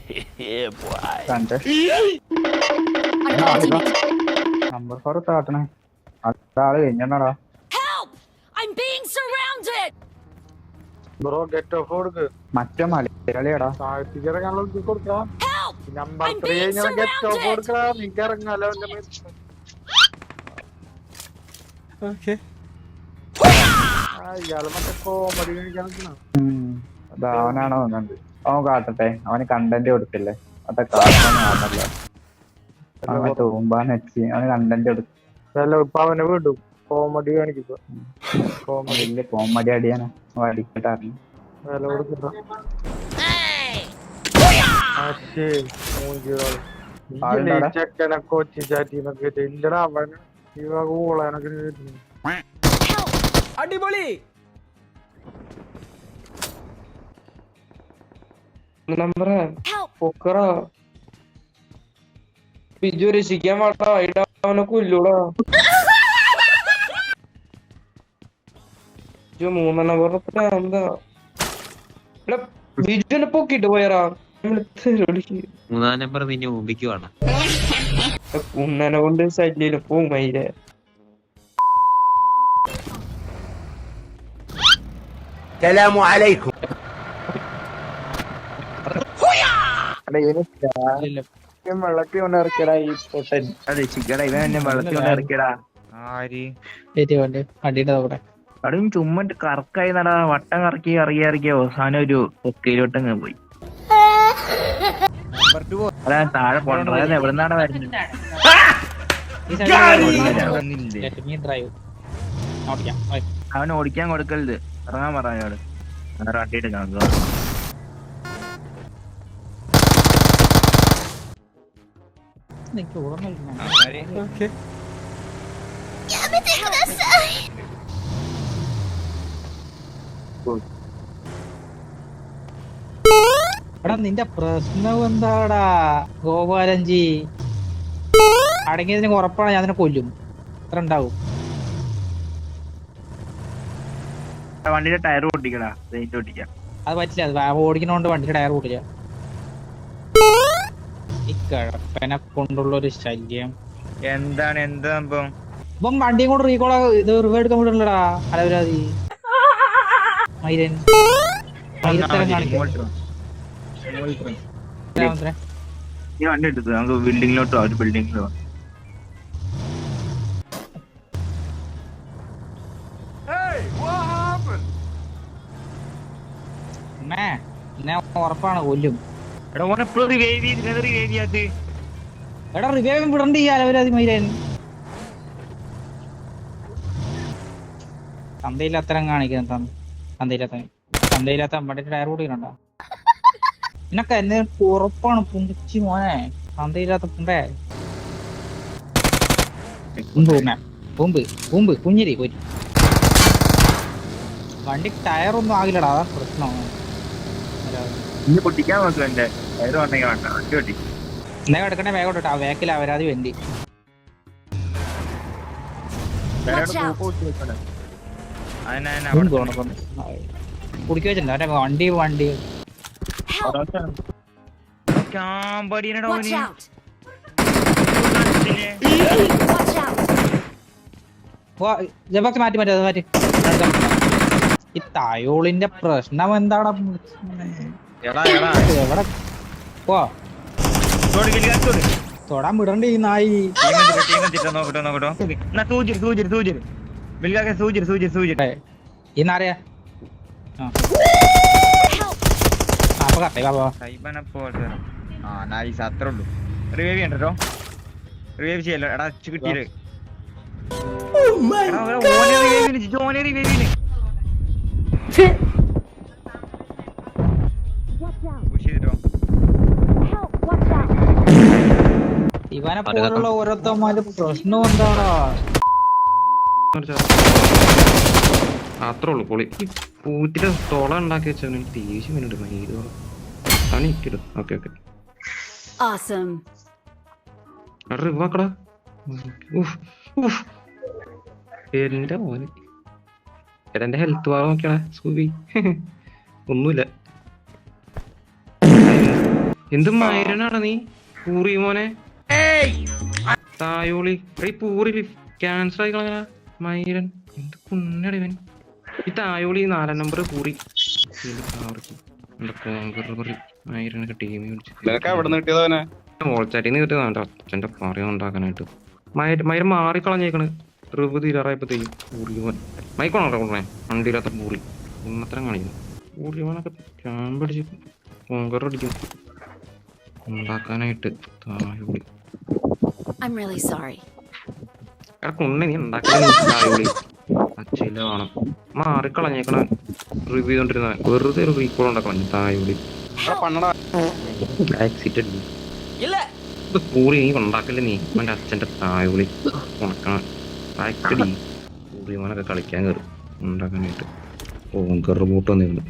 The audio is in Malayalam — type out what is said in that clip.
Yeah, boy. കണ്ട് നമ്പർ 4 താട്ടണേ ആള് കഴിഞ്ഞാടാ. Help! I'm being surrounded! Bro get of കൊടുക്ക്. മറ്റേ മലയാളിയാടാ. താഴ്ത്തിക്ക് ഇറങ്ങാനുള്ള കൊടുക്കാം. Help! നമ്പർ I'm 3 being ഇങ്ങനെ ഗെറ്റ് ഓഫ് surrounded! കൊടുക്കടാ. നിനക്ക് ഇറങ്ങാലോ എന്റെ മേൽ. ഇയാള് മറ്റേ കോമഡി കാണിക്കാൻ നിൽക്കണ. അവനാണോ വന്നത്? അവൻ കാട്ടട്ടെ, അവന് കണ്ടന്റ് കൊടുക്കില്ലേ? മറ്റേ കാട്ടല്ല അവൻ മറ്റേ ഊമ്പാന്നെച്ച് അവന് കണ്ടന്റ് കൊടുക്കും. ഇപ്പൊ അവനെ വിടും. കോമഡി കാണിക്കും. വലിയ കോമഡി അടിയാനാ അടിക്കട്ടാറില്ല. വില കൊടുക്കണ്ട. ചെക്കനെ കൊച്ചി ചാറ്റിന്നൊക്കെ ഇല്ലടാ. അവന് ഈ വക ഊളാനൊക്കെ അടിപൊളി. നമ്പറേ പൊക്കറ ബിജു രക്ഷിക്കാൻ പാടാ. അവനെ കൊല്ലൂടാ. മൂന്നാം നമ്പർ എന്താ ബിജുവിനെ പൊക്കിട്ട് പോയറാ. മൂന്നാം നമ്പർ നിന്നെ മുമ്പിക്കുവാണ്. കുന്നനെ കൊണ്ട് ശല്യം പോവും മയിലെ. Assalamu alaikum. വെള്ളത്തിൽ കൊണ്ട് ഇറക്കിയടാ ഈ പൊട്ടൻ. അതെ ചിക്കടാ, ഇവൻ എന്നെ വെള്ളത്തിൽ കൊണ്ട് ഇറക്കിയടാ. അവിടെ ചുമ്മാ കറക്കായി നടാ. വട്ടം കറക്കി ഇറക്കിയ അവസാനം ഒരു കൊക്കയിലോട്ടങ്ങ് പോയി. അതാ താഴെ പോണ്ടത് എവിടുന്നാണ് വരുന്നത്? അവൻ ഓടിക്കാൻ കൊടുക്കരുത്. ഇറങ്ങാൻ പറയാട്. റട്ടിട്ട് കാണുക. എടാ നിന്റെ പ്രശ്നം എന്താടാ ഗോപാലൻജി? അടങ്ങിയതിന് ഉറപ്പാണ് ഞാൻ അതിനെ കൊല്ലും. എത്ര ഉണ്ടാവും? വണ്ടിയുടെ ടയർ പൊട്ടിക്കടാ. പെയിന്റ് പൊട്ടിക്കാം. അത് പറ്റില്ല. അത് ഓടിക്കുന്നോണ്ട് വണ്ടിയുടെ ടയർ പൊട്ടില്ല. ഈ കിഴപ്പനെ കൊണ്ടുള്ള ഒരു ശല്യം എന്താണ്? എന്ത് സംഭവം? ഇപ്പം വണ്ടിയും കൊണ്ട് റീകോൾ ഇത് റിവേ എടുക്കാൻ വിടണ്ടടാ. അലവരാതി മൈരൻ ഈ വണ്ടി എടുത്തു നമുക്ക് ബിൽഡിങ്ങിലോട്ടോ. ഒരു ബിൽഡിങ്ങിലോ ഉറപ്പാണ് കൊല്ലും. എടാ എടാ റിവൈവ് വിടണ്ട ഈ അലവരാതി മൈരൻ. തന്തയില്ലാത്തരം കാണിക്കുന്ന തന്തയില്ലാത്ത അമ്മയുടെ ടയർ കൂടിയിട്ടുണ്ടോ നിനക്ക്? എന്നെ ഉറപ്പാണ് പുണ്ടിച്ചി മോനെ. തന്തയില്ലാത്ത പുണ്ടേ. പൂമ്പ് കുഞ്ഞിരി പോയി. വണ്ടി ടയറൊന്നും ആകില്ലടാ. അതാ പ്രശ്നമാണ്. പൊട്ടിക്കാൻ നോക്കും. എന്റെ ടയർ വണ്ടെങ്കിൽ വേണ്ട. വണ്ടി പൊട്ടി വേഗം എടുക്കണേ. വേഗം ഇട്ടാ വേക്കിൽ അവരാതി വേണ്ടി. കുടിക്ക വെച്ചിട്ടുണ്ട് അവരെ വണ്ടി. Watch out! ജബക്സ് മാറ്റി. ഈ തയോളിന്റെ പ്രശ്നം എന്താടാ? എവിടെ പോ തൊടാൻ വിടണ്ട ഈ നായി. ഈ നാറിയാ അത്രേ ഉള്ളൂ. റിവൈവ് ചെയ്യണ്ടോ? റിവൈവ് ചെയ്യല്ലോ. എടാ കിട്ടിയത് ഇവനെ പോലുള്ള ഓരോരുത്തന്മാര് പ്രശ്നം എന്താടാ? അത്രേ ഉള്ളു പൊളി. പൂത്തിട്ട് തോള ഉണ്ടാക്കി വെച്ചാൽ ദേഷ്യം വേണ്ടിട്ട് മൈദോ അവന് ഇക്കിടും. Okay Awesome. റിവാക്കടാ. എന്റെ മോന് എന്റെ ഹെൽത്ത് വാർ നോക്കിയാ സ്കൂബി. ഒന്നുമില്ല. എന്ത് മൈരനാടാ നീ പൂറി മോനെ തായോളി ഈ പൂറി ക്യാൻസർ ആയി കളഞ്ഞ മൈരൻ എന്ത് പുണ്ണടി ഇവൻ ഈ തായോളി 4 നമ്പർ പൂറി മൈരനൊക്കെ ടീമിൽ മോൾച്ചാറ്റിന്ന് കിട്ടിയതാ അച്ഛന്റെ പറയാൻ ഉണ്ടാക്കാനായിട്ട് മൈരൻ മാറിക്കളഞ്ഞേക്കണ് റിവ് തീരാറായപ്പോഴത്തേക്കും പൂറിയോൻ മൈക്കോണോ കൊണ്ടേ വണ്ടിയില്ലാത്ത പൂറി ഉന്നത്തരം കാണിക്കുന്നു പൂറിയോനൊക്കെ ചാമ്പടിച്ച് പൊങ്കറടിക്കും ഉണ്ടാക്കാനായിട്ട് തായോളി I'm really sorry. കൊണ്ട നീ ഉണ്ടാക്കാൻ തായോളി അച്ഛയില്ല വേണം മാറിക്കളഞ്ഞേക്കണ റിവ്യൂ ചെയ്തോണ്ടിരുന്ന വെറുതെ ഒരു റീകോൾ ഉണ്ടാക്കണം തായോളി പൂറി നീ ഉണ്ടാക്കല്ലേ നീ അവൻ്റെ അച്ഛൻ്റെ തായോളി ഉണക്കണം ബാക്കടി പൂറിമോനൊക്കെ കളിക്കാൻ കയറും ഉണ്ടാക്കാനായിട്ട് ഓങ്കർ ബൂട്ട് വന്നിരുന്നു